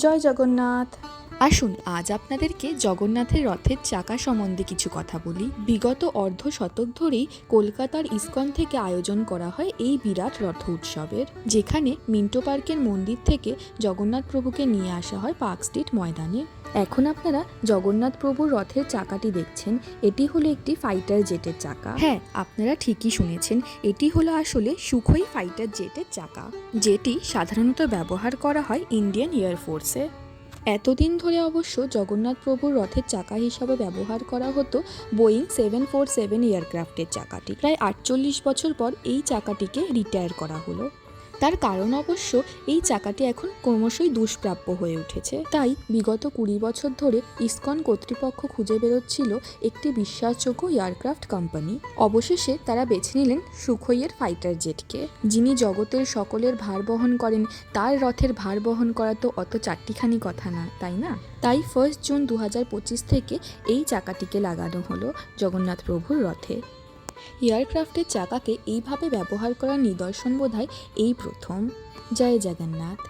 জয় জগন্নাথ। আসুন আজ আপনাদেরকে জগন্নাথের রথের চাকা সম্বন্ধে কিছু কথা বলি। বিগত অর্ধ শতক ধরেই কলকাতার ইসকন থেকে আয়োজন করা হয় এই বিরাট রথ উৎসবের, যেখানে মিন্টো পার্কের মন্দির থেকে জগন্নাথ প্রভুকে নিয়ে আসা হয় পার্ক স্ট্রিট ময়দানে। এখন আপনারা জগন্নাথ প্রভুর রথের চাকাটি দেখছেন। এটি হলো একটি ফাইটার জেটের চাকা। হ্যাঁ, আপনারা ঠিকই শুনেছেন, এটি হলো আসলে সুখোই ফাইটার জেটের চাকা, যেটি সাধারণত ব্যবহার করা হয় ইন্ডিয়ান এয়ারফোর্সে। এতদিন ধরে অবশ্য জগন্নাথ প্রভুর রথের চাকা হিসাবে ব্যবহার করা হতো বোয়িং 747 এয়ারক্রাফটের চাকাটি। প্রায় 48 বছর পর এই চাকাটিকে রিটায়ার করা হলো। তার কারণ অবশ্য এই চাকাটি এখন ক্রমশই দুষ্প্রাপ্য হয়ে উঠেছে। তাই বিগত 20 বছর ধরে ইসকন কর্তৃপক্ষ খুঁজে বেরোচ্ছিল একটি বিশ্বাসযোগ্য এয়ারক্রাফট কোম্পানি। অবশেষে তারা বেছে নিলেন সুখোইয়ের ফাইটার জেটকে, যিনি জগতের সকলের ভার বহন করেন। তার রথের ভার বহন করা তো অত চারটিখানি কথা না, তাই না? তাই 1 জুন 2025 থেকে এই চাকাটিকে লাগানো হলো জগন্নাথ প্রভুর রথে। এয়ারক্রাফটের চাকাকে এইভাবে ব্যবহার করার নিদর্শন বোধহয় এই প্রথম। জয় জগন্নাথ।